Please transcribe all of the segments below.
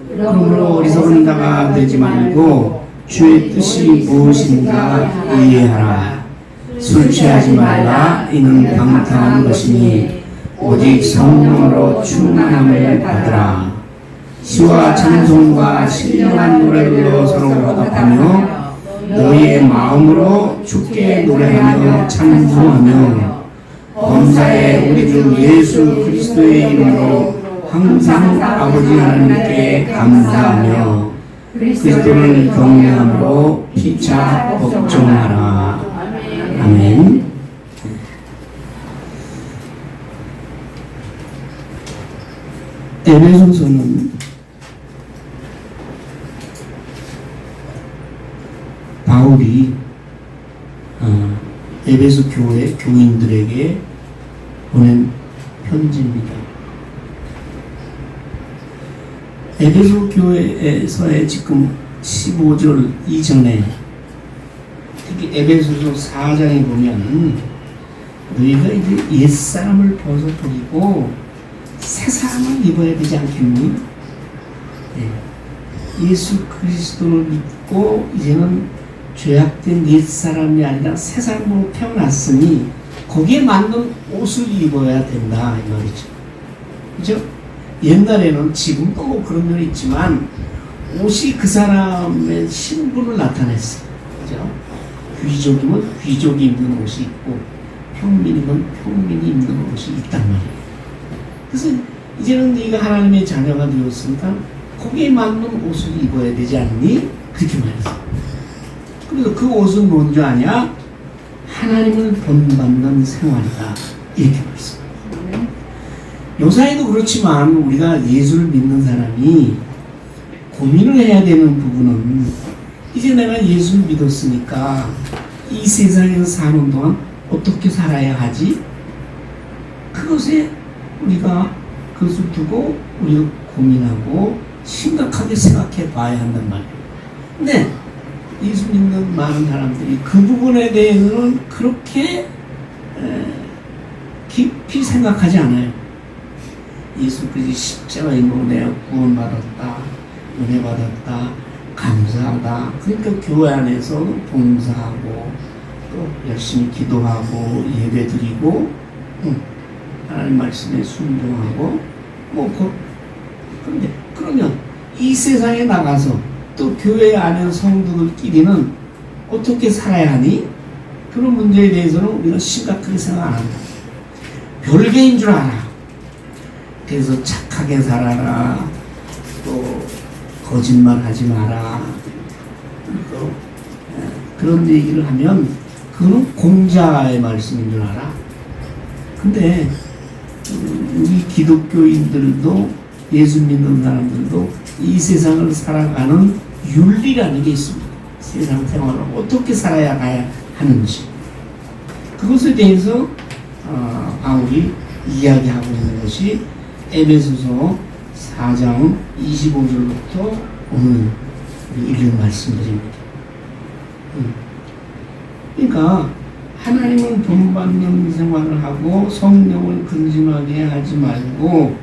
그러므로 어리석은 자가 되지 말고 주의 뜻이 무엇인가 이해하라. 술 취하지 말라. 이는 방탕한 것이니 오직 성령으로 충만함을 받으라. 시와 찬송과 신령한 노래로 서로 화답하며 너희의 마음으로 주께 노래하며 찬송하며 범사에 우리 주 예수 그리스도의 이름으로 항상 아버지 하나님께 감사하며 그리스도를 경외함으로 피차 복종하라. 아멘. 에베소서는 바울이 에베소 교회 교인들에게 보낸 편지입니다. 에베소 교회에서의 지금 15절 이전에 특히 에베소서 4장에 보면 너희가 이제 옛사람을 벗어버리고 새사람을 입어야 되지 않겠니? 예수 그리스도를 믿고 이제는 죄악된 옛사람이 아니라 새사람으로 태어났으니 거기에 맞는 옷을 입어야 된다 이 말이죠. 그죠? 옛날에는 지금도 뭐 그런 면이 있지만 옷이 그 사람의 신분을 나타냈어요. 그죠? 귀족이면 귀족이 입는 옷이 있고 평민이면 평민이 입는 옷이 있단 말이에요. 그래서 이제는 네가 하나님의 자녀가 되었으니까 거기에 맞는 옷을 입어야 되지 않니? 그렇게 말했어요. 그래서 그 옷은 뭔지 아냐? 하나님을 본받는 생활이다. 이렇게 말했어요. 요사이도 그렇지만 우리가 예수를 믿는 사람이 고민을 해야 되는 부분은 이제 내가 예수를 믿었으니까 이 세상에서 사는 동안 어떻게 살아야 하지? 그것에 우리가 그것을 두고 우리가 고민하고 심각하게 생각해 봐야 한단 말이에요. 근데 예수 믿는 많은 사람들이 그 부분에 대해서는 그렇게 깊이 생각하지 않아요. 예수 그리스도 십자가의 힘으로 내가 구원받았다, 은혜 받았다, 감사하다. 그러니까 교회 안에서 봉사하고 또 열심히 기도하고 예배드리고 하나님 말씀에 순종하고 그런데 그러면 이 세상에 나가서 또 교회 안에 성도들끼리는 어떻게 살아야 하니? 그런 문제에 대해서는 우리가 심각하게 생각 안 한다. 별개인 줄 알아. 그래서 착하게 살아라. 또 거짓말 하지 마라. 또 그런 얘기를 하면 그건 공자의 말씀인 줄 알아. 근데 우리 기독교인들도 예수 믿는 사람들도 이 세상을 살아가는 윤리라는 게 있습니다. 세상 생활을 어떻게 살아야 하는지 그것에 대해서 바울이 이야기하고 있는 것이 에베소서 4장 25절부터 오늘 읽은 말씀들입니다. 그러니까 하나님을 본받는 생활을 하고 성령을 근심하게 하지 말고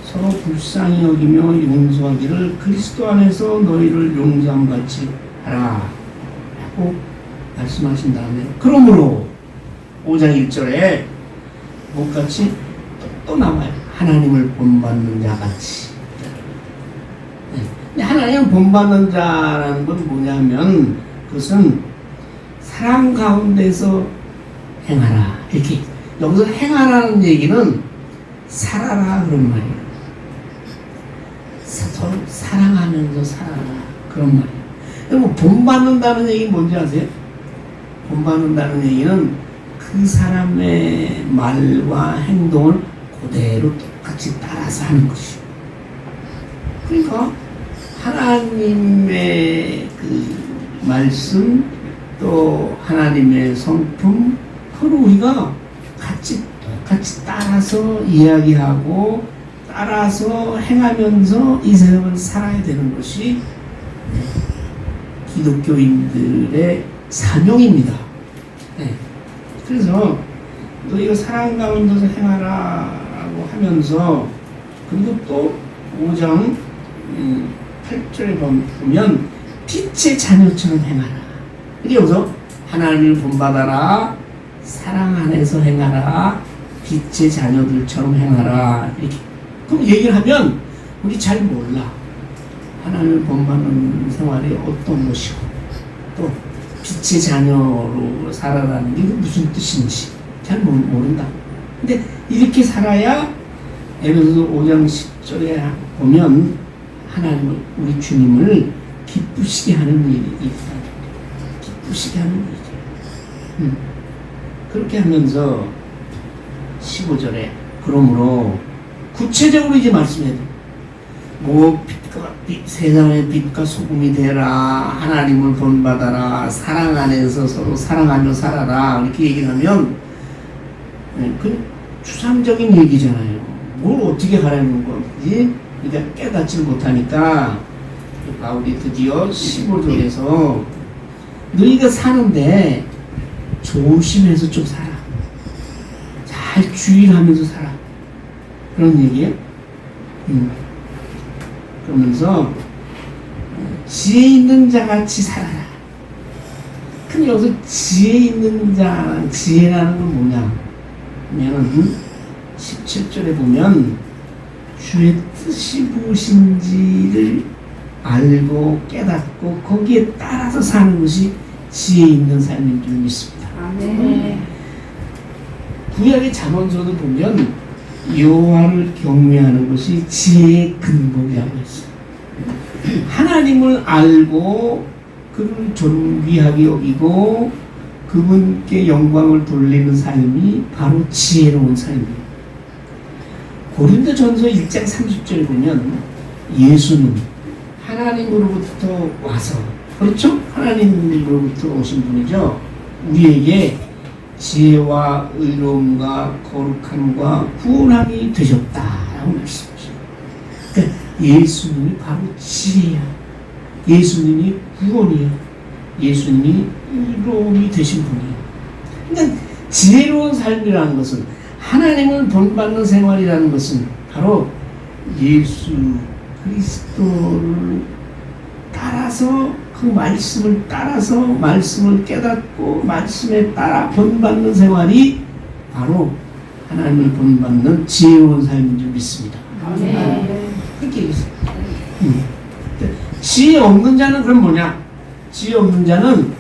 서로 불쌍히 여기며 용서하기를 그리스도 안에서 너희를 용서함같이 하라 라고 말씀하신 다음에 그러므로 5장 1절에 뭐같이 또 나와요. 하나님을 본받는 자같이. 근데 하나님을 본받는 자라는 건 뭐냐면 그것은 사랑 가운데서 행하라 이렇게 여기서 행하라는 얘기는 살아라 그런 말이에요. 서로 사랑하면서 살아라 그런 말이에요. 그럼 본받는다는 얘기 뭔지 아세요? 본받는다는 얘기는 그 사람의 말과 행동을 그대로 똑같이 따라서 하는 것이에요. 그러니까 하나님의 그 말씀 또 하나님의 성품 그걸 우리가 같이 따라서 이야기하고 따라서 행하면서 이 세상을 살아야 되는 것이 기독교인들의 사명입니다. 그래서 너희가 사랑 가운데서 행하라고 하면서 그리고 또 5장 8절에 보면 빛의 자녀처럼 행하라. 이게 여기서 하나님을 본받아라, 사랑 안에서 행하라, 빛의 자녀들처럼 행하라. 이렇게 그럼 얘기를 하면 우리 잘 몰라. 하나님을 본받는 생활이 어떤 것이고 또 빛의 자녀로 살아가는 게 무슨 뜻인지 잘 모른다. 근데 이렇게 살아야 에베소서 5장 10절에 보면 하나님을, 우리 주님을 기쁘시게 하는 일이 있다. 기쁘시게 하는 일이죠. 그렇게 하면서 15절에 그러므로 구체적으로 이제 말씀해야 돼. 뭐 세상의 빛과 소금이 되라, 하나님을 본받아라, 사랑 안에서 서로 사랑하며 살아라, 이렇게 얘기를 하면 그 추상적인 얘기잖아요. 뭘 어떻게 하라는 거지? 그러니까 깨닫지 못하니까 바울이 드디어 15절에서 너희가 사는데 조심해서 좀 살아, 잘 주의하면서 살아, 그런 얘기예요. 그러면서 지혜 있는 자같이 살아라. 근데 여기서 지혜 있는 자, 지혜라는 건 뭐냐 하면 17절에 보면 주의 뜻이 무엇인지를 알고 깨닫고 거기에 따라서 사는 것이 지혜 있는 삶인 줄 믿습니다. 아멘. 구약의 잠언서도 보면 여호와를 경외하는 것이 지혜의 근본이라고 했어요. 하나님을 알고 그를 존귀하게 여기고 그분께 영광을 돌리는 삶이 바로 지혜로운 삶이에요. 고린도전서 1장 30절에 보면 예수는 하나님으로부터 와서, 그렇죠? 하나님으로부터 오신 분이죠. 우리에게 지혜와 의로움과 거룩함과 구원함이 되셨다라고 말씀하시죠. 그러니까 예수님이 바로 지혜야. 예수님이 구원이야. 예수님이 의로움이 되신 분이에요. 그러니까 지혜로운 삶이라는 것은, 하나님을 본받는 생활이라는 것은 바로 예수 그리스도를 따라서, 그 말씀을 따라서 말씀을 깨닫고 말씀에 따라 본받는 생활이 바로 하나님을 본받는 지혜로운 삶인 줄 믿습니다. 네. 그렇게 얘기했어요. 지혜 없는 자는 그럼 뭐냐? 지혜 없는 자는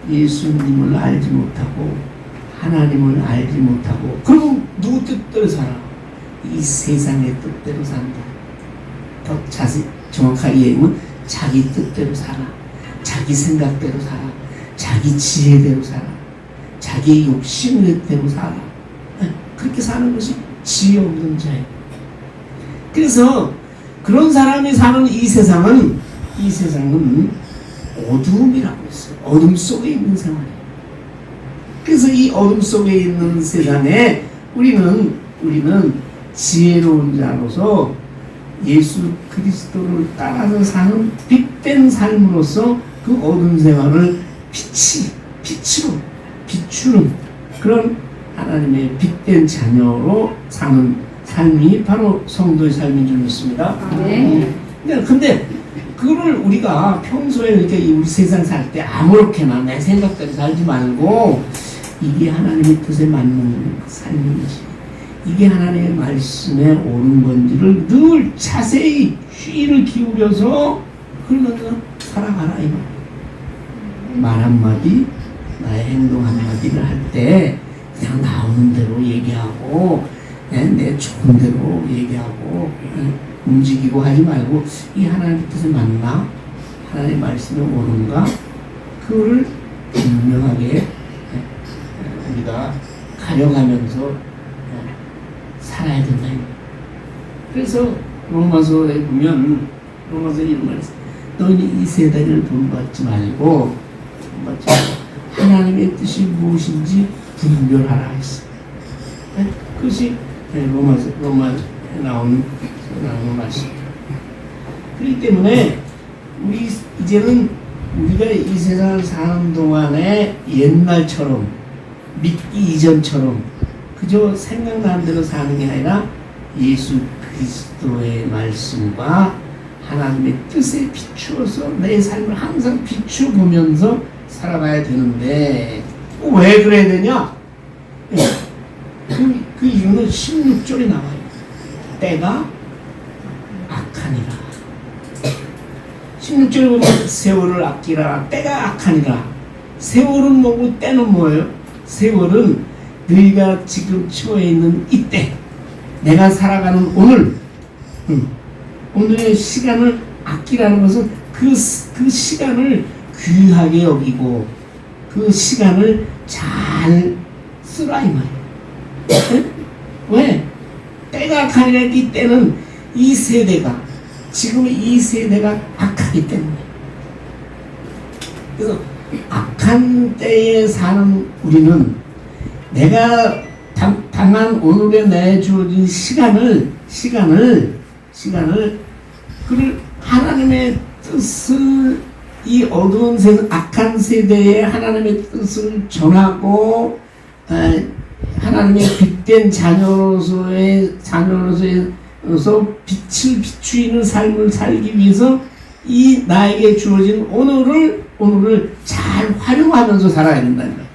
예수님을 알지 못하고 하나님을 알지 못하고, 그럼 누구 뜻대로 살아? 이 세상의 뜻대로 산다. 더 자세히 정확하게 얘기하면 자기 뜻대로 살아, 자기 생각대로 살아, 자기 지혜대로 살아, 자기 욕심대로 살아. 그렇게 사는 것이 지혜 없는 자예요. 그래서 그런 사람이 사는 이 세상은 어둠이라고 했어요. 어둠 속에 있는 생활이에요. 그래서 이 어둠 속에 있는 세상에 우리는 지혜로운 자로서 예수 그리스도를 따라서 사는 빛된 삶으로서 그 어두운 생활을 빛으로 비추는 그런 하나님의 빛된 자녀로 사는 삶이 바로 성도의 삶인 줄 믿습니다. 네. 근데 그거를 우리가 평소에 이렇게 우리 세상 살 때 아무렇게나 내 생각대로 살지 말고, 이게 하나님의 뜻에 맞는 삶인지, 이게 하나님의 말씀에 옳은 건지를 늘 자세히 귀를 기울여서 그러면서 살아가라 이 말. 말 한마디, 나의 행동 한마디를 할 때 그냥 나오는 대로 얘기하고 내 좋은 대로 얘기하고 움직이고 하지 말고, 이 하나님의 뜻에 맞나? 하나님의 말씀에 옳은가? 그거를 분명하게 우리가 가려가면서 살아야 된다. 그래서 로마서에 보면, 로마서에 이런 말이 있어요. 너희는 이 세대를 본받지 말고 하나님의 뜻이 무엇인지 분별하라 했어요. 그것이 로마에 나오는 말씀. 그렇기 때문에 이제는 우리가 이 세상을 사는 동안에 옛날처럼, 믿기 이전처럼 그저 생각나는 대로 사는 게 아니라 예수 그리스도의 말씀과 하나님의 뜻에 비추어서 내 삶을 항상 비추보면서 살아가야 되는데 왜 그래야 되냐? 그 이유는 16절에 나와요. 때가 악하니라. 16절에 보면 세월을 아끼라. 때가 악하니라. 세월은 뭐고 때는 뭐예요? 세월은 너희가 지금 처해 있는 이때, 내가 살아가는 오늘, 오늘의 시간을 아끼라는 것은 그 시간을 귀하게 여기고 그 시간을 잘 쓰라 이 말이에요. 네? 왜? 때가 악하니라. 이 때는 이 세대가, 지금 이 세대가 악하기 때문에. 그래서 악한 때에 사는 우리는 내가 당한 오늘에 내 주어진 시간을 그 하나님의 뜻을, 이 어두운 악한 세대에 하나님의 뜻을 전하고 하나님의 빛된 자녀로서의 빛을 비추이는 삶을 살기 위해서 이 나에게 주어진 오늘을 잘 활용하면서 살아야 된다는 거예요.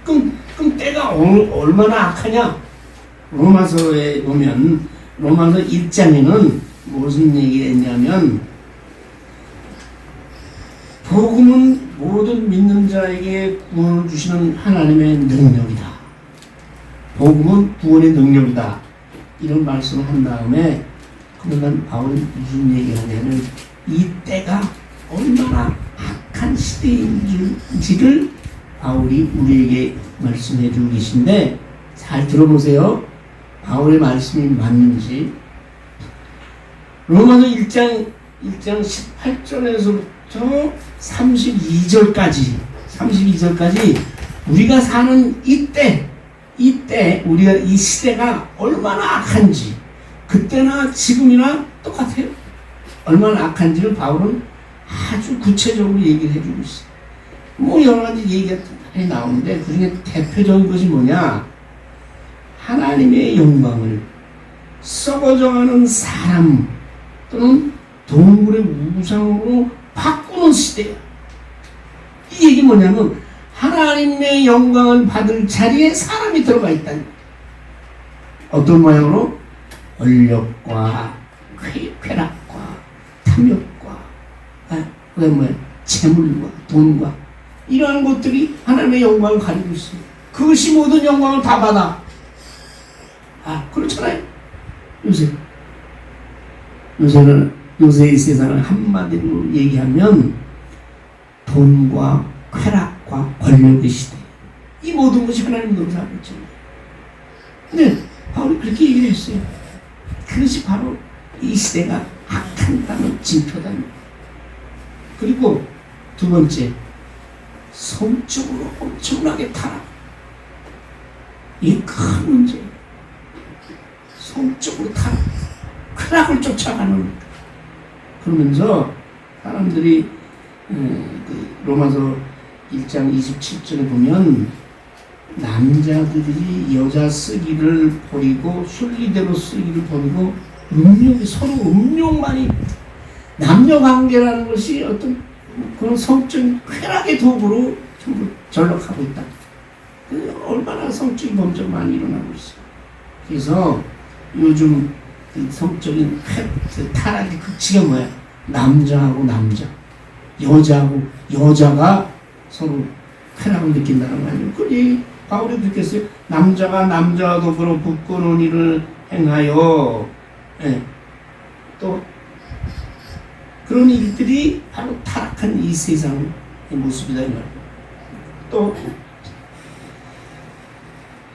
그럼 때가 얼마나 악하냐? 로마서에 보면 로마서 1장에는 무슨 얘기를 했냐면 복음은 모든 믿는 자에게 구원을 주시는 하나님의 능력이다. 복음은 구원의 능력이다. 이런 말씀을 한 다음에 그러면 바울이 무슨 얘기를 하냐면 이 때가 얼마나 악한 시대인지를 바울이 우리에게 말씀해 주고 계신데 잘 들어보세요. 바울의 말씀이 맞는지. 로마서 1장 18절에서부터 32절까지 우리가 사는 이때 우리가 이 시대가 얼마나 악한지 그때나 지금이나 똑같아요. 얼마나 악한지를 바울은 아주 구체적으로 얘기를 해주고 있어요. 뭐 여러 가지 얘기가 많이 나오는데 그 중에 대표적인 것이 뭐냐? 하나님의 영광을 썩어져가는 사람 또는 동물의 우상으로 바꾸는 시대야. 이 얘기 뭐냐면 하나님의 영광을 받을 자리에 사람이 들어가 있다는 거야. 어떤 모양으로? 권력과 쾌락과 탐욕과 그다음에 뭐야? 재물과 돈과 이러한 것들이 하나님의 영광을 가지고 있어요. 그것이 모든 영광을 다 받아. 그렇잖아요. 요새의 세상을 한마디로 얘기하면 돈과 쾌락과 권력의 시대. 이 모든 것이 하나님 노릇하고 있잖아요. 근데 바울이 그렇게 얘기를 했어요. 그것이 바로 이 시대가 악한다는 징표다. 그리고 두 번째, 성적으로 엄청나게 타락. 이게 큰 문제예요. 성적으로 타락. 쾌락을 쫓아가는. 그러면서 사람들이 로마서 1장 27절에 보면 남자들이 여자 쓰기를 버리고 순리대로 쓰기를 버리고 서로 음욕만이, 남녀관계라는 것이 어떤 그런 성적인 쾌락의 도구로 전부 전락하고 있다. 얼마나 성적인 범죄가 많이 일어나고 있어요. 그래서 요즘 성적인 타락의 극치가 뭐야? 남자하고 남자, 여자하고 여자가 서로 쾌락을 느낀다는 거 아니에요? 그게 바울이 그렇게 했어요. 남자가 남자와 더불어 부끄러운 일을 행하여, 또 그런 일들이 바로 타락한 이 세상의 모습이다 이 말이에요. 또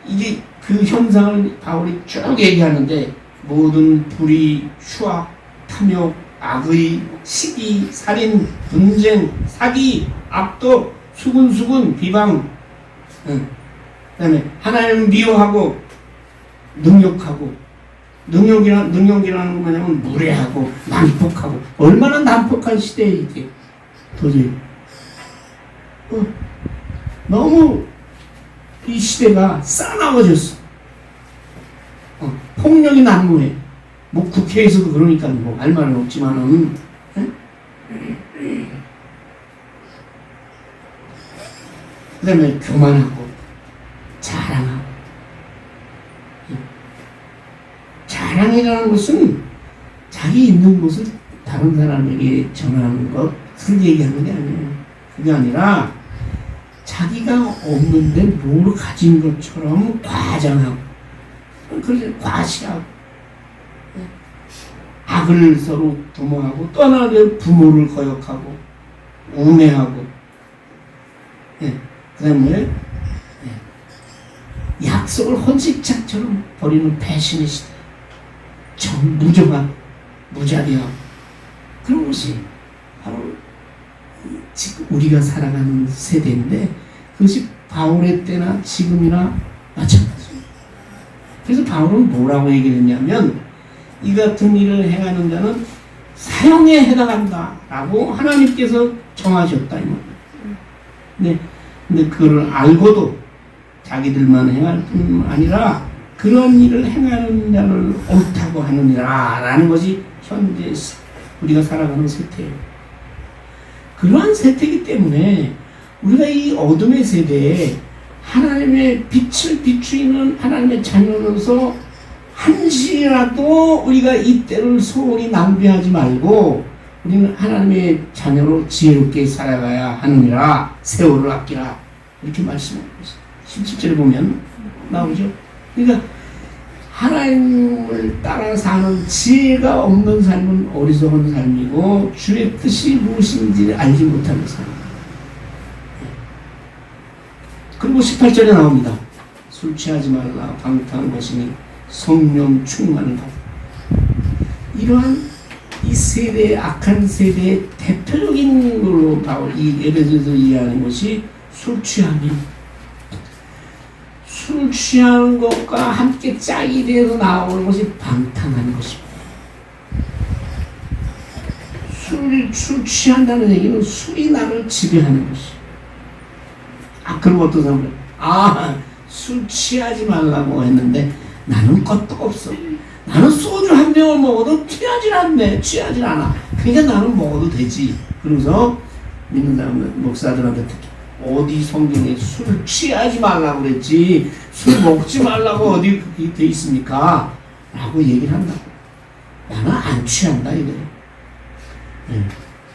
이게 그 현상을 바울이 쭉 얘기하는데 모든 불의, 휴학, 탐욕, 악의, 시기, 살인, 분쟁, 사기, 악독, 수군수군, 비방, 그다음에 하나님을 미워하고 능욕하고, 능욕이라는 건 뭐냐면 무례하고 난폭하고. 얼마나 난폭한 시대에 이게 도저히 너무 이 시대가 싸나워졌어. 폭력이 난무해. 뭐 국회에서도 그러니까 뭐 할 말은 없지만은 그 다음에 교만하고 자랑하고 자랑이라는 것은 자기 있는 것을 다른 사람에게 전하는 것을 얘기하는 게 아니에요. 그게 아니라 자기가 없는데 뭘 가진 것처럼 과장하고 그래서 과시하고 악을 서로 도모하고 또 하나는 부모를 거역하고 우매하고 그 다음에 약속을 헌신짝처럼 버리는 배신의 시대, 무정한 무자비하고 그런 것이 바로 지금 우리가 살아가는 세대인데 그것이 바울의 때나 지금이나 마찬가지입니다. 그래서 바울은 뭐라고 얘기했냐면 이 같은 일을 행하는 자는 사형에 해당한다 라고 하나님께서 정하셨다 이 말입니다. 근데 그걸 알고도 자기들만 행할 뿐 아니라 그런 일을 행하는 자를 옳다고 하느니라 라는 것이 현재 우리가 살아가는 세태예요. 그러한 세태이기 때문에 우리가 이 어둠의 세대에 하나님의 빛을 비추이는 하나님의 자녀로서 한시라도 우리가 이때를 소홀히 낭비하지 말고 우리는 하나님의 자녀로 지혜롭게 살아가야 하느니라. 세월을 아끼라 이렇게 말씀하고 있어요. 17절에 보면 나오죠. 그러니까 하나님을 따라 사는 지혜가 없는 삶은 어리석은 삶이고 주의 뜻이 무엇인지 알지 못하는 삶. 그리고 18절에 나옵니다. 술 취하지 말라 방탕한 것이니 성령 충만을 받아. 이러한 이 세대의 악한 세대의 대표적인 걸로 바로 이 에베소에서 이해하는 것이 술 취함입니다. 술 취하는 것과 함께 짝이 되어서 나오는 것이 방탕한 것입니다. 술 취한다는 얘기는 술이 나를 지배하는 것이에요. 그리고 어떤 사람은 술 취하지 말라고 했는데 나는 껐도 없어. 나는 소주 한 병을 먹어도 취하질 않아. 그러니까 나는 먹어도 되지. 그러면서 믿는 사람들, 목사들한테 특히 어디 성경에 술 취하지 말라고 그랬지 술 먹지 말라고 어디 그렇게 돼 있습니까? 라고 얘기를 한다고. 나는 안 취한다 이거예요.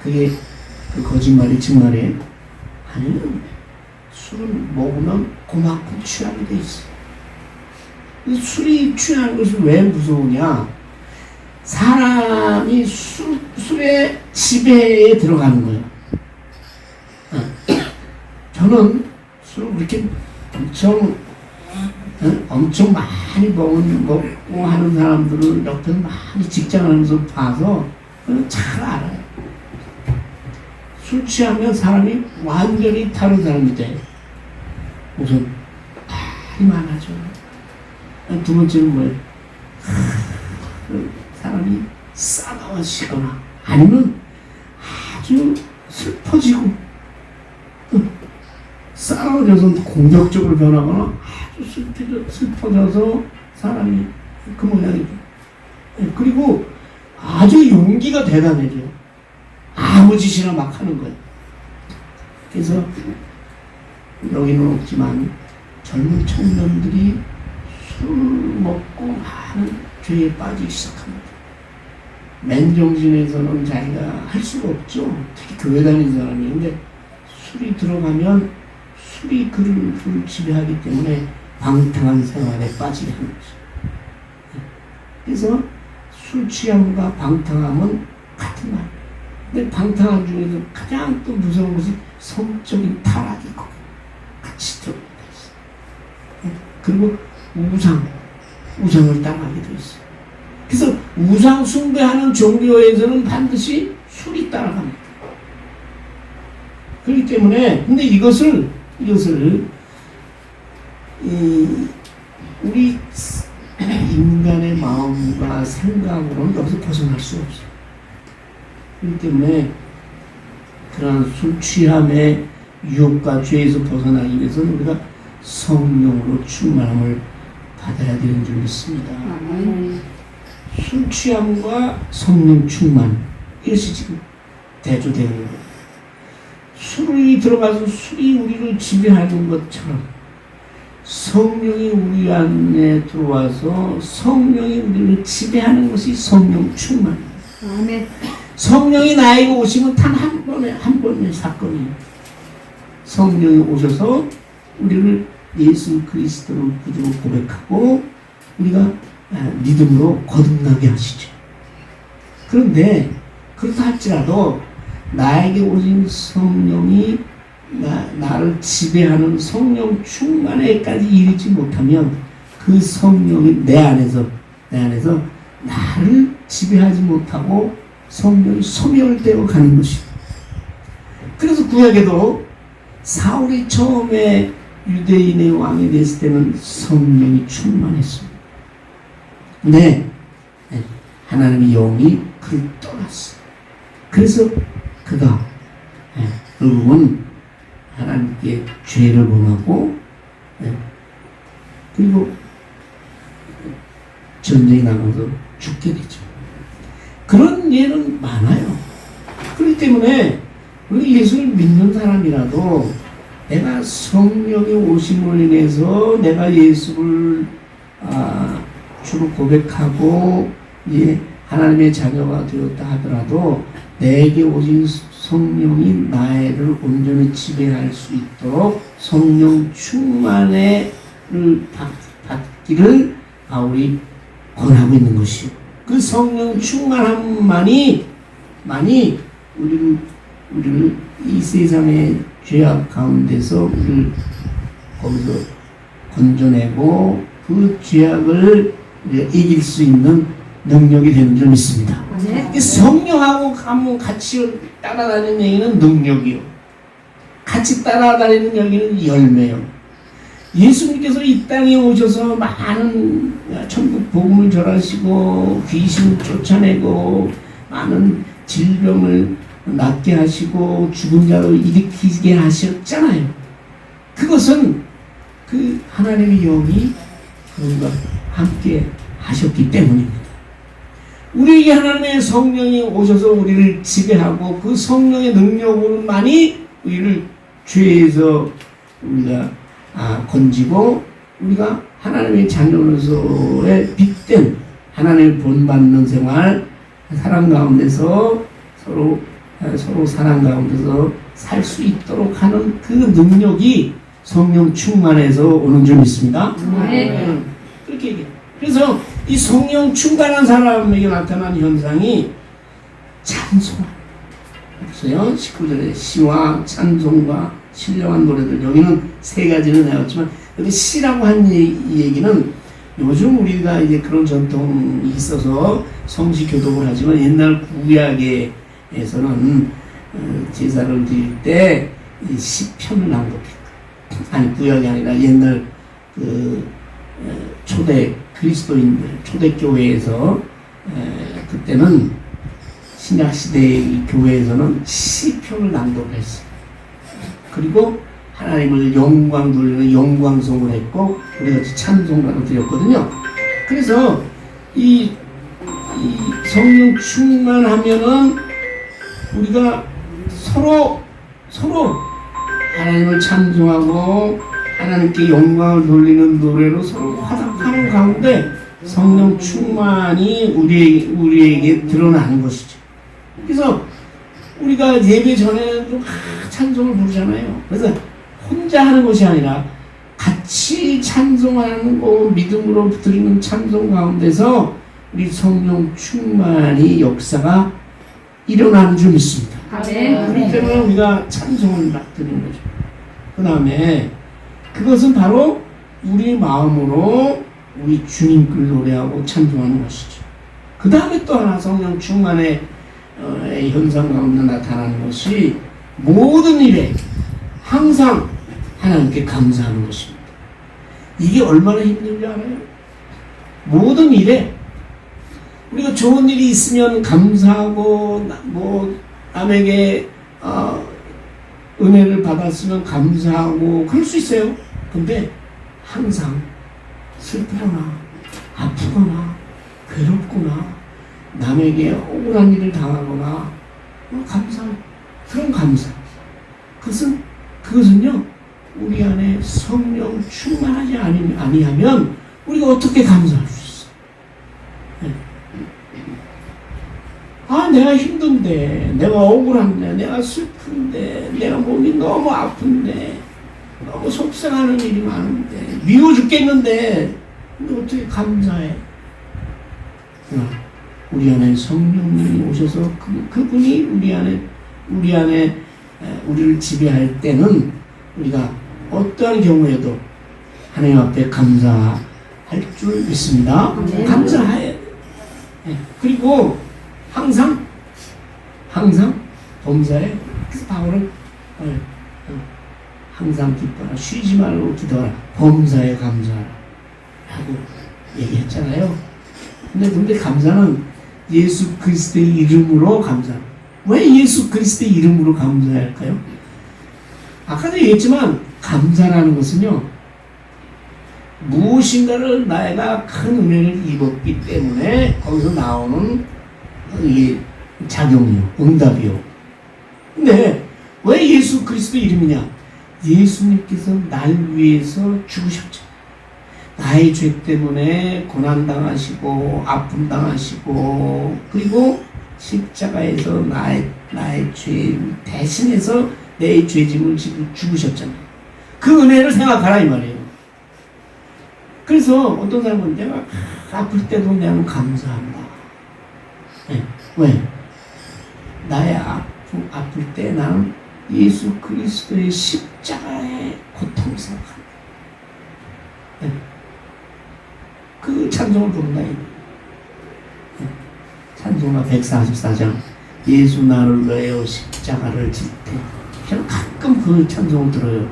그게 그 거짓말이 정말이에요? 아니요. 술을 먹으면 그만큼 취하게 돼 있어. 술이 취하는 것이 왜 무서우냐? 사람이 술의 지배에 들어가는 거예요. 저는 술을 그렇게 엄청 많이 먹고 하는 사람들을 옆에서 많이 직장하면서 봐서 잘 알아요. 술 취하면 사람이 완전히 다른 사람이 돼요. 우선 말이 많아져. 두 번째는 뭐예요? 사람이 싸가워지거나 아니면 아주 슬퍼지고 싸워져서 공격적으로 변하거나 아주 슬퍼져서 사람이 그 모양이죠. 그리고 아주 용기가 대단해져요. 아무 짓이나 막 하는 거예요. 그래서 여기는 없지만 젊은 청년들이 술 먹고 많은 죄에 빠지기 시작합니다. 맨정신에서는 자기가 할 수가 없죠. 특히 교회 다니는 사람이. 근데 술이 들어가면 술이 그를 지배하기 때문에 방탕한 생활에 빠지게 하는 거죠. 그래서 술 취함과 방탕함은 같은 말. 근데 방탕함 중에서 가장 또 무서운 것이 성적인 타락이 거기 같이 들어가 있어요. 그리고 우상을 따라가게 되어 있어요. 그래서 우상 숭배하는 종교에서는 반드시 술이 따라갑니다. 그렇기 때문에 근데 이것을 우리 인간의 마음과 생각으로는 여기서 벗어날 수 없어요. 그렇기 때문에 그런 술 취함의 유혹과 죄에서 벗어나기 위해서는 우리가 성령으로 충만함을 받아야 되는 줄 믿습니다. 술 취함과 성령 충만, 이것이 지금 대조되는 거예요. 술이 들어가서 술이 우리를 지배하는 것처럼 성령이 우리 안에 들어와서 성령이 우리를 지배하는 것이 성령 충만이에요. 아멘. 성령이 나에게 오시면 단 한 번의 사건이에요. 성령이 오셔서 우리를 예수 그리스도를 구주로 고백하고 우리가 믿음으로 거듭나게 하시죠. 그런데 그렇다 할지라도 나에게 오신 성령이 나를 지배하는 성령 충만에까지 이르지 못하면 그 성령이 내 안에서 나를 지배하지 못하고 성령이 소멸되어 가는 것입니다. 그래서 구약에도 사울이 처음에 유대인의 왕이 됐을 때는 성령이 충만했습니다. 근데 하나님의 영이 그를 떠났어요. 그래서 그가 결국은 하나님께 죄를 범하고 그리고 전쟁에 나가서 죽게 되죠. 그런 예는 많아요. 그렇기 때문에 우리 예수를 믿는 사람이라도 내가 성령의 오심을 인해서 내가 예수를 주로 고백하고 하나님의 자녀가 되었다 하더라도 내게 오신 성령이 나를 온전히 지배할 수 있도록 성령 충만을 받기를 바울이 권하고 있는 것이요. 그 성령 충만함만이 우리를 이 세상의 죄악 가운데서 우리를 거기서 건져내고 그 죄악을 우리가 이길 수 있는 능력이 되는 줄 믿습니다. 네. 성령하고 같이 따라다니는 얘기는 능력이요. 같이 따라다니는 얘기는 열매요. 예수님께서 이 땅에 오셔서 많은 천국 복음을 전하시고 귀신을 쫓아내고 많은 질병을 낫게 하시고 죽은 자를 일으키게 하셨잖아요. 그것은 그 하나님의 영이 그분과 함께 하셨기 때문입니다. 우리에게 하나님의 성령이 오셔서 우리를 지배하고 그 성령의 능력으로만이 우리를 죄에서 우리가 건지고 우리가 하나님의 자녀로서의 빛된 하나님을 본받는 생활, 사랑 가운데서 서로 사랑 가운데서 살 수 있도록 하는 그 능력이 성령 충만해서 오는 줄 믿습니다. 네. 그렇게 얘기해요. 그래서 이 성령 충만한 사람에게 나타난 현상이 찬송하는 거예요. 19절에 시와 찬송과 신령한 노래들, 여기는 세 가지를 나왔지만 근데 시라고 한 이 얘기는 요즘 우리가 이제 그런 전통이 있어서 성시 교독을 하지만 옛날 구약에서는 제사를 드릴 때 시편을 낭독했고, 아니 구약이 아니라 옛날 그 초대 그리스도인들 초대교회에서 그때는 신약 시대의 교회에서는 시편을 낭독했어요. 그리고 하나님을 영광 돌리는 영광송을 했고 우리같이 찬송가를 드렸거든요. 그래서 이 성령 충만하면은 우리가 서로 하나님을 찬송하고 하나님께 영광을 돌리는 노래로 서로 화답하는 가운데 성령 충만이 우리에게 드러나는 것이죠. 그래서 우리가 예배 전에도 찬송을 부르잖아요. 그래서 혼자 하는 것이 아니라 같이 찬송하는 거, 믿음으로 드리는 찬송 가운데서 우리 성령 충만이 역사가 일어나는 줄 믿습니다. 그렇기 때문에 우리가 찬송을 막 드리는 거죠. 그 다음에 그것은 바로 우리 마음으로 우리 주님을 노래하고 찬송하는 것이죠. 그 다음에 또 하나 성령 충만의 현상 가운데 나타나는 것이 모든 일에 항상 하나님께 감사하는 것입니다. 이게 얼마나 힘든지 알아요? 모든 일에 우리가 좋은 일이 있으면 감사하고 남에게 은혜를 받았으면 감사하고 그럴 수 있어요. 근데 항상 슬프거나 아프거나 괴롭고 아프거나 남에게 억울한 일을 당하거나 그런 감사. 그것은요 우리 안에 성령 충만하지 아니하면 우리가 어떻게 감사할 수 있어? 네. 내가 힘든데, 내가 억울한데, 내가 슬픈데, 내가 몸이 너무 아픈데, 너무 속상하는 일이 많은데, 미워 죽겠는데, 근데 어떻게 감사해? 우리 안에 성령님이 오셔서 그분이 우리 안에 우리를 지배할 때는 우리가 어떠한 경우에도 하나님 앞에 감사할 줄 믿습니다. 네. 감사해야 돼. 그리고 항상 범사에 그래서 바울은 항상 기뻐라, 쉬지 말고 기도하라, 범사에 감사하라 하고 얘기했잖아요. 근데 감사는 예수 그리스도의 이름으로 감사하라. 왜 예수 그리스도의 이름으로 감사해야 할까요? 아까도 얘기했지만 감사라는 것은요 무엇인가를 내가 큰 은혜를 입었기 때문에 거기서 나오는 이 작용이요, 응답이요. 근데 왜 예수 그리스도 이름이냐? 예수님께서 날 위해서 죽으셨죠. 나의 죄 때문에 고난당하시고 아픔당하시고 그리고 십자가에서 나의 죄 대신해서 내 죄짐을 지고 죽으셨잖아요. 그 은혜를 생각하라 이 말이에요. 그래서 어떤 사람은 내가 아플 때도 나는 감사한다. 네. 왜? 나의 아플 때 나는 예수 그리스도의 십자가의 고통을 생각한다. 네. 그 찬송을 부른다. 네. 찬송가 144장 예수 나를 위하여 십자가를 질 때 저는 가끔 그 찬송을 들어요.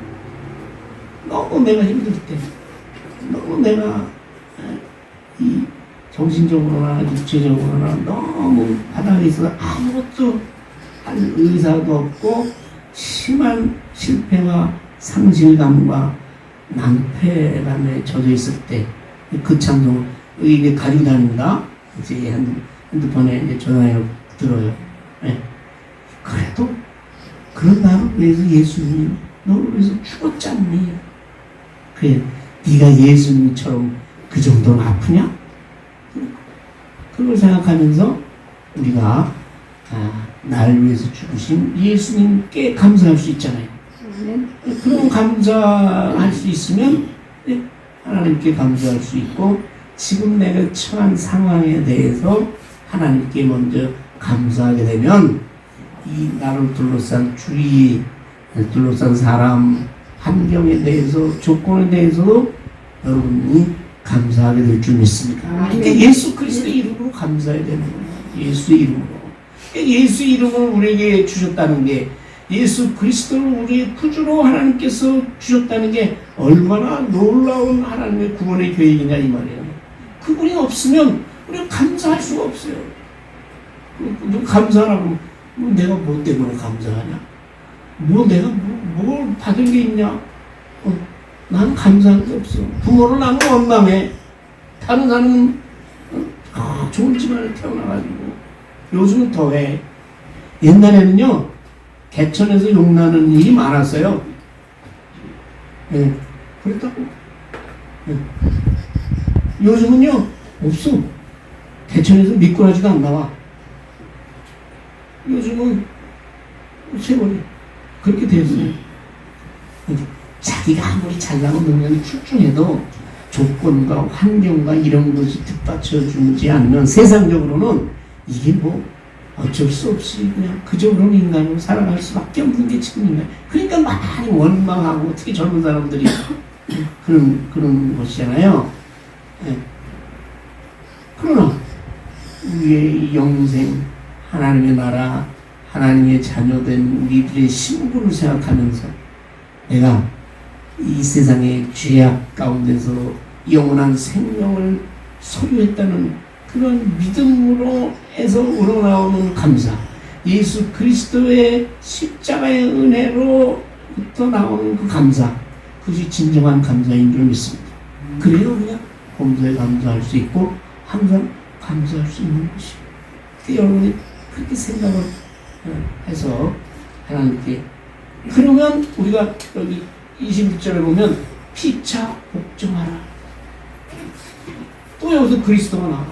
너무 내가 힘들 때 너무 내가 이 정신적으로나 육체적으로나 너무 바닥에 있어서 아무것도 할 의사도 없고 심한 실패와 상실감과 낭패감에 젖어 있을 때 그 찬송을 이게 가지고 다닙니다. 이제 핸드폰에 이제 전화해서 들어요. 네. 그래도 그런 나를 위해서 예수님이 너를 위해서 죽었잖니. 그래, 네가 예수님처럼 그 정도는 아프냐? 그걸 생각하면서 우리가 나를 위해서 죽으신 예수님께 감사할 수 있잖아요. 그런 감사할 수 있으면 하나님께 감사할 수 있고 지금 내가 처한 상황에 대해서 하나님께 먼저 감사하게 되면 이 나를 둘러싼 주위 둘러싼 사람 환경에 대해서 조건에 대해서도 여러분이 감사하게 될 줄 믿습니다. 그러니까 예수 그리스도의 이름으로 감사해야 되는 거예요. 예수의 이름으로. 예수의 이름을 우리에게 주셨다는 게 예수 그리스도를 우리의 구주로 하나님께서 주셨다는 게 얼마나 놀라운 하나님의 구원의 계획이냐 이 말이에요. 그분이 없으면 우리가 감사할 수가 없어요. 감사하라고 내가 뭐 때문에 감사하냐? 내가 뭘 받은 게 있냐? 나는 감사한 게 없어. 부모를 나는 원망해. 다른 사람은 좋은 집안에 태어나가지고 요즘은 더해. 옛날에는요 개천에서 욕나는 일이 많았어요. 예, 그랬다고. 예. 요즘은요 없어. 개천에서 미꾸라지도 안 나와. 요즘은 세월이 그렇게 됐어요. 자기가 아무리 잘나고 능력이 출중해도 조건과 환경과 이런 것이 뒷받쳐주지 않으면 세상적으로는 이게 뭐 어쩔 수 없이 그냥 그저그런 인간으로 살아갈 수밖에 없는 게 지금 인간. 그러니까 많이 원망하고 특히 젊은 사람들이 그런 것이잖아요. 네. 그러나 우리의 영생, 하나님의 나라, 하나님의 자녀된 우리들의 신분을 생각하면서 내가 이 세상의 죄악 가운데서 영원한 생명을 소유했다는 그런 믿음으로 해서 우러나오는 감사, 예수 그리스도의 십자가의 은혜로부터 나오는 그 감사, 그것이 진정한 감사인 줄 믿습니다. 그래야 우리가 범사에 감사할 수 있고 항상 감수할 수 있는 것이에요. 여러분이 그렇게 생각을 해서 하나님께, 그러면 우리가 여기 26절에 보면 피차 복종하라. 또 여기서 그리스도가 나와.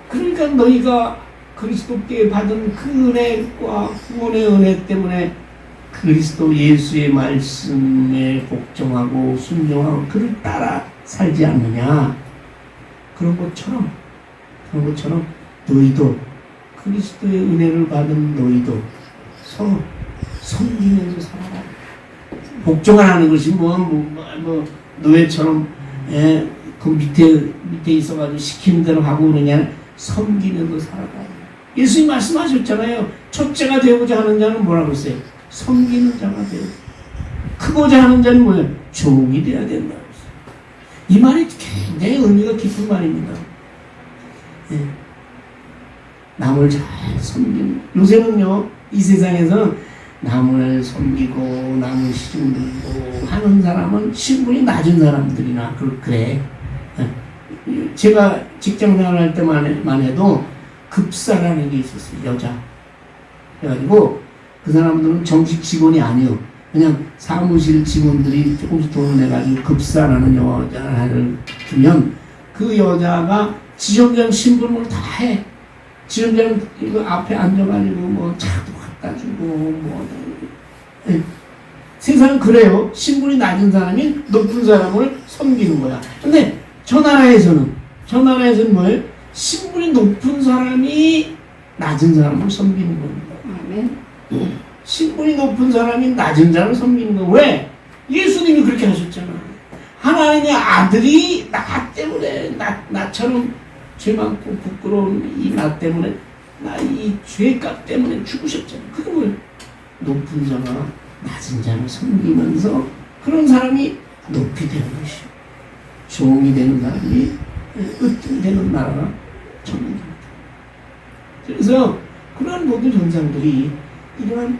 그러니까 너희가 그리스도께 받은 그 은혜와 구원의 은혜 때문에 그리스도 예수의 말씀에 복종하고 순종하고 그를 따라 살지 않느냐. 그런 것처럼 너희도 그리스도의 은혜를 받은 너희도 서로 섬기면서 살아라. 복종하라는 것이 뭐 노예처럼 그 밑에 있어가지고 시키는 대로 하고 그러냐. 섬기면서 살아라. 예수님 말씀하셨잖아요. 첫째가 되고자 하는 자는 뭐라고 했어요? 섬기는 자가 되고, 크고자 하는 자는 뭐예요? 종이 되어야 된다. 이 말이 굉장히 의미가 깊은 말입니다. 남을 잘 섬기는, 요새는요 이 세상에서는 남을 섬기고 남을 시중들고 하는 사람은 신분이 낮은 사람들이나 그래. 제가 직장 생활할 때만 해도 급사라는 게 있었어요. 여자. 그래가지고 그 사람들은 정식 직원이 아니요, 그냥 사무실 직원들이 조금씩 돈을 내가지고 급사라는 여자를 주면 그 여자가 지점장 신분을 다 해. 지점장 이거 앞에 앉아가지고 뭐 차도 갖다 주고 뭐 세상은 그래요. 신분이 낮은 사람이 높은 사람을 섬기는 거야. 근데 저 나라에서는 뭐예요? 신분이 높은 사람이 낮은 사람을 섬기는 겁니다. 아멘. 신분이 높은 사람이 낮은 자를 섬기는 거. 왜? 예수님이 그렇게 하셨잖아. 하나님의 아들이 나 때문에 나처럼 죄 많고 부끄러운 이 나 때문에, 나 이 죄값 때문에 죽으셨잖아. 그게 뭐예요? 높은 자가 낮은 자를 섬기면서 그런 사람이 높이 되는 것이요, 종이 되는 사람이 으뜸 되는 나라가 천국입니다. 그래서 그러한 모든 현상들이 이러한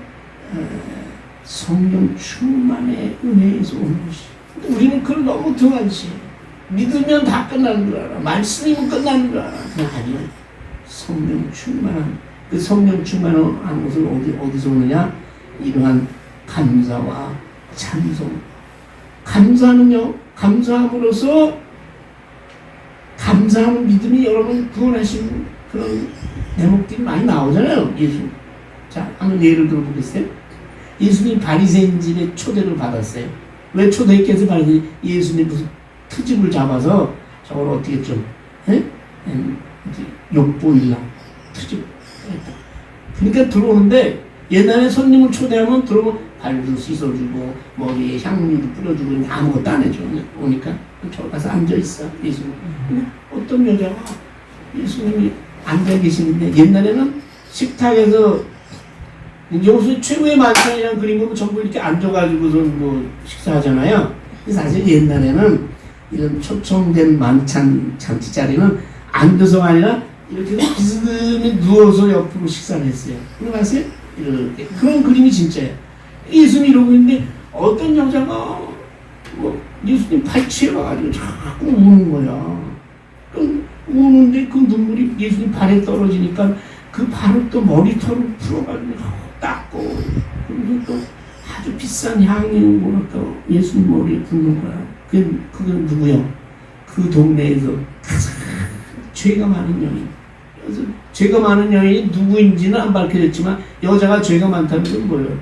성령 충만의 은혜에서 오는 것이죠. 우리는 그걸 너무 등한시해요. 믿으면 다 끝나는 줄 알아. 말씀이면 끝나는 줄 알아. 아니요. 성령 충만한, 그 성령 충만한 것을 어디서 오느냐? 이러한 감사와 찬송. 감사는요, 감사함으로써, 감사하는 믿음이 여러분 구원하신 그런 대목들이 많이 나오잖아요. 예수. 자, 한번 예를 들어보겠어요? 예수님 바리새인 집에 초대를 받았어요. 왜 초대했겠어요? 바리새인 예수님 무슨 트집을 잡아서 저걸 어떻게 좀 욕보일라 트집. 그러니까 들어오는데, 옛날에 손님을 초대하면 들어오면 발도 씻어주고 머리에 향유도 뿌려주고 아무것도 안 해줘. 오니까 저기 가서 앉아있어 예수님. 근데 어떤 여자가 예수님이 앉아 계시는데, 옛날에는 식탁에서 요새 최고의 만찬이라는 그림 보면 전부 이렇게 앉아가지고서 뭐 식사하잖아요. 사실 옛날에는 이런 초청된 만찬 잔치 자리는 앉아서가 아니라 이렇게 비스듬히 누워서 옆으로 식사를 했어요. 그거 아세요? 이렇게. 그런 그림이 진짜예요. 예수님 이러고 있는데 어떤 여자가 뭐 예수님 팔찌에 와가지고 자꾸 우는 거야. 우는데 그 눈물이 예수님 발에 떨어지니까 그 발을 또 머리털을 풀어가지고 닦고, 그리고 또 아주 비싼 향이 뭐랄까 예수님 머리에 붓는 거야. 그건 누구요? 그 동네에서 가장 죄가 많은 여인. 그래서 죄가 많은 여인이 누구인지는 안 밝혀졌지만 여자가 죄가 많다는 건 뭐예요?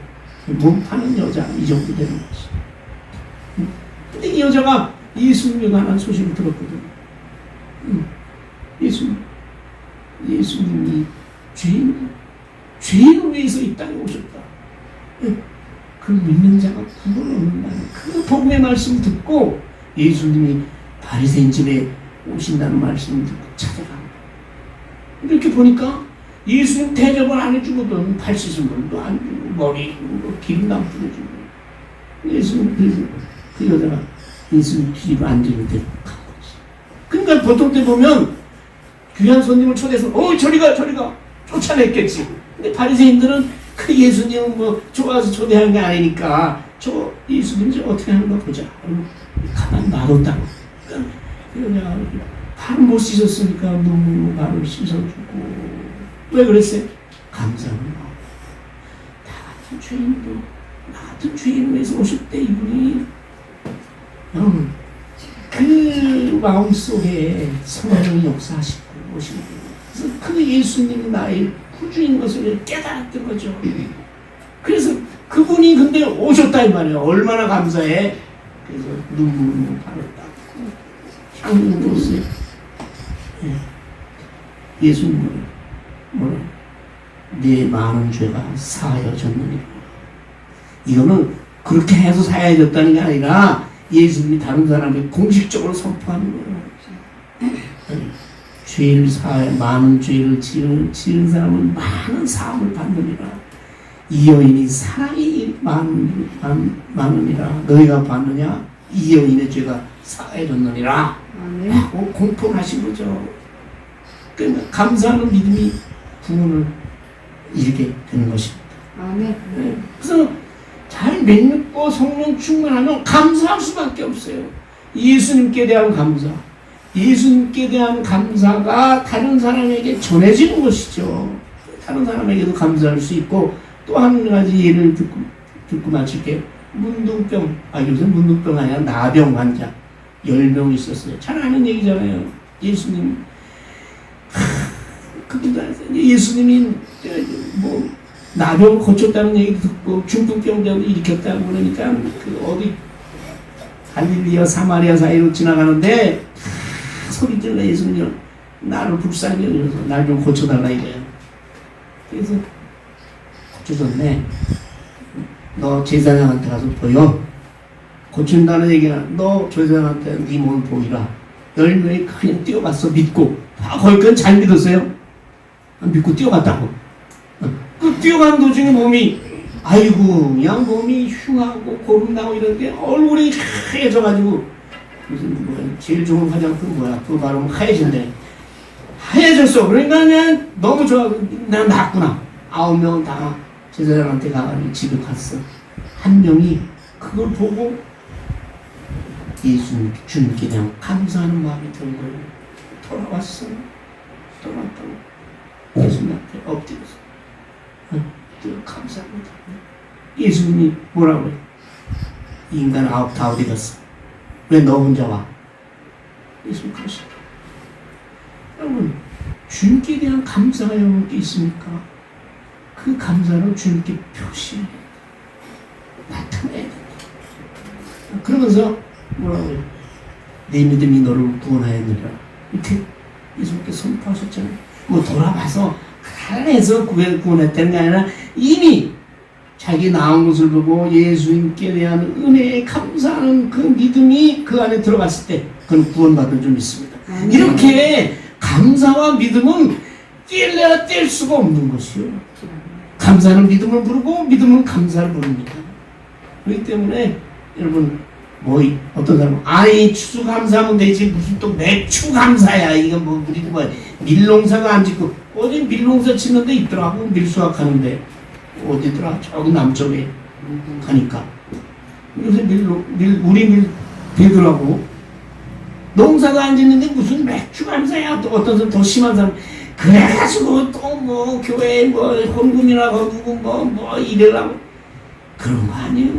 몸 파는 여자, 이 정도 되는 거지. 근데 이 여자가 예수님에 관한 소식을 들었거든. 예수님이 죄인을 위해서 이 땅에 오셨다. 그 믿는 자가 구원을 얻는다는 그 복음의 말씀을 듣고 예수님이 바리새인 집에 오신다는 말씀을 듣고 찾아갑니다. 이렇게 보니까 예수님 대접을 안 해주거든. 발 씻은 물도 안 주고 머리 기름도 안 뿌려주고. 예수님 그 여자가 예수님 뒤로 앉았는데 간 거지. 그러니까 보통 때 보면 귀한 손님을 초대해서 저리가 쫓아냈겠지. 근데 바리새인들은 그 예수님은 뭐 좋아서 초대하는 게 아니니까 저 예수님 어떻게 하는가 보자. 가만 놔뒀다고. 그 여자가 발을 못 씻었으니까 눈물로 발을 씻어주고. 왜 그랬어요? 감사하는 마음. 나 같은 죄인도, 나 같은 죄인을 위해서 오실 때 이분이 여러분 그 마음속에 성령이 역사하시고 오시는 거예요. 그래서 그 예수님이 나의 구주인 것을 깨달았던 거죠. 그래서 그분이 근데 오셨다 이 말이에요. 얼마나 감사해. 그래서 눈물로 발을 닦고 향을 줬어요. 예수님은 뭐라? 네 많은 죄가 사하여졌느니라. 이거는 그렇게 해서 사하여졌다는 게 아니라 예수님이 다른 사람에게 공식적으로 선포하는 거예요. 죄를 사하여 많은 죄를 지은 사람은 많은 사함을 받느니라. 이 여인이 사랑이 많으니라. 너희가 받느냐? 이 여인의 죄가 사하여졌느니라. 라고 공포를 하신 거죠. 그러니까 감사하는 믿음이 구원을 이루게 되는 것입니다. 아멘. 그래서 잘 맹믿고 성령 충만하면 감사할 수밖에 없어요. 예수님께 대한 감사. 예수님께 대한 감사가 다른 사람에게 전해지는 것이죠. 다른 사람에게도 감사할 수 있고, 또 한 가지 예를 듣고 마칠게요. 문둥병, 요새 문둥병 아니라 나병 환자 10명 있었어요. 잘 아는 얘기잖아요. 예수님, 예수님이 뭐 나병을 고쳤다는 얘기도 듣고 중풍병자도 일으켰다고 그러니까 그 어디 갈릴리와 사마리아 사이로 지나가는데 소리 질러 예수님 나를 불쌍히 여겨서 날 좀 고쳐달라 이래요. 그래서 고쳐줬네. 너 제사장한테 가서 보여. 고친다는 얘기야. 너 제사장한테 네 몸을 보이라. 10명이 그냥 뛰어갔어. 믿고. 거기까지 잘 믿었어요. 믿고 뛰어갔다고. 그 뛰어가는 도중에 몸이 아이고 그냥 몸이 흉하고 고름나고 이런데 얼굴이 하얘져가지고 무슨 뭐야 제일 좋은 화장품 뭐야 그거 바르면 하얘진대. 하얘졌어. 그러니까 그냥 너무 좋아. 난 낫구나. 9명 다 제사장한테 가가지고 집에 갔어. 한 명이 그걸 보고 예수님 주님께 대한 감사하는 마음이 든 거예요. 돌아왔어. 돌아왔다고 예수님 앞에 엎드려서 감사합니다. 예수님이 뭐라고 해요? 이 인간 9 다 어디 갔어? 왜 너 혼자 와? 예수님 그러십니다. 여러분 주님께 대한 감사가 여러분께 있습니까? 그 감사를 주님께 표시해야 된다. 나타내야 된다. 그러면서 뭐라고 해요? 내 믿음이 너를 구원하였느니라. 이렇게 예수님께 선포하셨잖아요. 뭐 돌아가서 하나에서 구원했다는 게 아니라 이미 자기 나온 것을 보고 예수님께 대한 은혜에 감사하는 그 믿음이 그 안에 들어갔을 때 그건 구원받을 줄 믿습니다. 이렇게 감사와 믿음은 뗄래야 뗄 수가 없는 것이요. 감사는 믿음을 부르고 믿음은 감사를 부릅니다. 그렇기 때문에 여러분 뭐 어떤 사람은 아니 추수감사하면 되지 무슨 또 매추감사야. 이거 뭐 우리도 뭐 밀농사가 안 짓고 어디 밀농사 짓는 데 있더라고. 밀수확하는데 어디더라? 저기 남쪽에 가니까 요새 우리 밀 되더라고. 농사가 안 짓는데 무슨 매추감사야. 또 어떤 사람 더 심한 사람 그래가지고 또 뭐 교회 뭐 헌금이나 거두고 뭐 이래라고 그런 거 아니에요.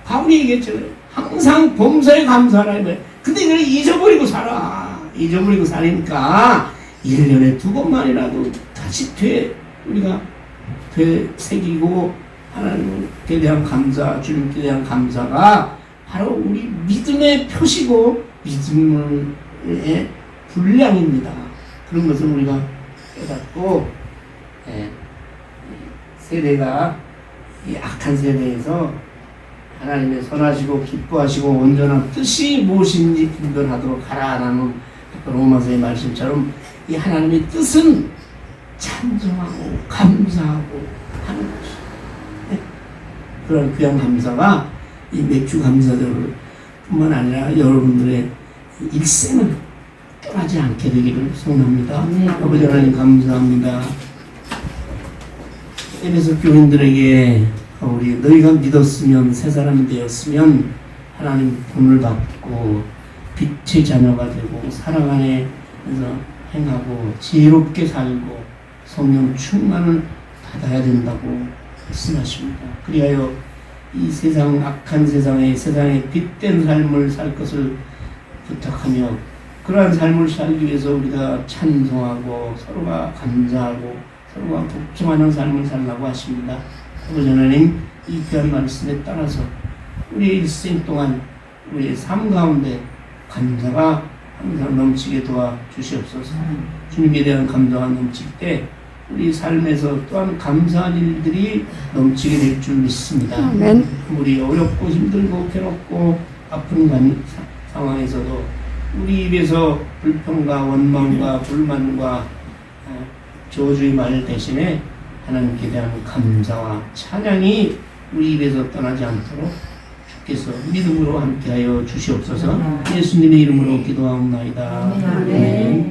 바울이 얘기했잖아요. 항상 범사에 감사하라 이거예요. 근데 이걸 잊어버리고 살아. 잊어버리고 살니까 1년에 2번만이라도 다시 우리가 되새기고 하나님께 대한 감사, 주님께 대한 감사가 바로 우리 믿음의 표시고 믿음의 분량입니다. 그런 것을 우리가 깨닫고 세대가 이 악한 세대에서 하나님의 선하시고 기뻐하시고 온전한 뜻이 무엇인지 분별하도록 하라라는 로마서의 말씀처럼 이 하나님의 뜻은 찬송하고 감사하고 하는 것이 그런 귀한 감사가 이 맥주 감사들 뿐만 아니라 여러분들의 일생을 떠나지 않게 되기를 소원합니다. 아버지 하나님 감사합니다. 에베소 교인들에게 우리 너희가 믿었으면 새 사람이 되었으면 하나님 본을 받고 빛의 자녀가 되고 사랑 안에서 행하고 지혜롭게 살고 성령 충만을 받아야 된다고 말씀하십니다. 그리하여 이 세상 악한 세상에 빛된 삶을 살 것을 부탁하며 그러한 삶을 살기 위해서 우리가 찬송하고 서로가 감사하고 서로가 복종하는 삶을 살라고 하십니다. 아버지 하나님, 이 귀한 말씀에 따라서 우리의 일생 동안 우리의 삶 가운데 감사가 항상 넘치게 도와 주시옵소서. 주님에 대한 감사가 넘칠 때 우리 삶에서 또한 감사한 일들이 넘치게 될 줄 믿습니다. 아멘. 우리 어렵고 힘들고 괴롭고 아픈 상황에서도 우리 입에서 불평과 원망과 불만과 저주의 말 대신에 하나님께 대한 감사와 찬양이 우리 입에서 떠나지 않도록 주께서 믿음으로 함께하여 주시옵소서. 예수님의 이름으로 기도하옵나이다. 아멘. 아멘.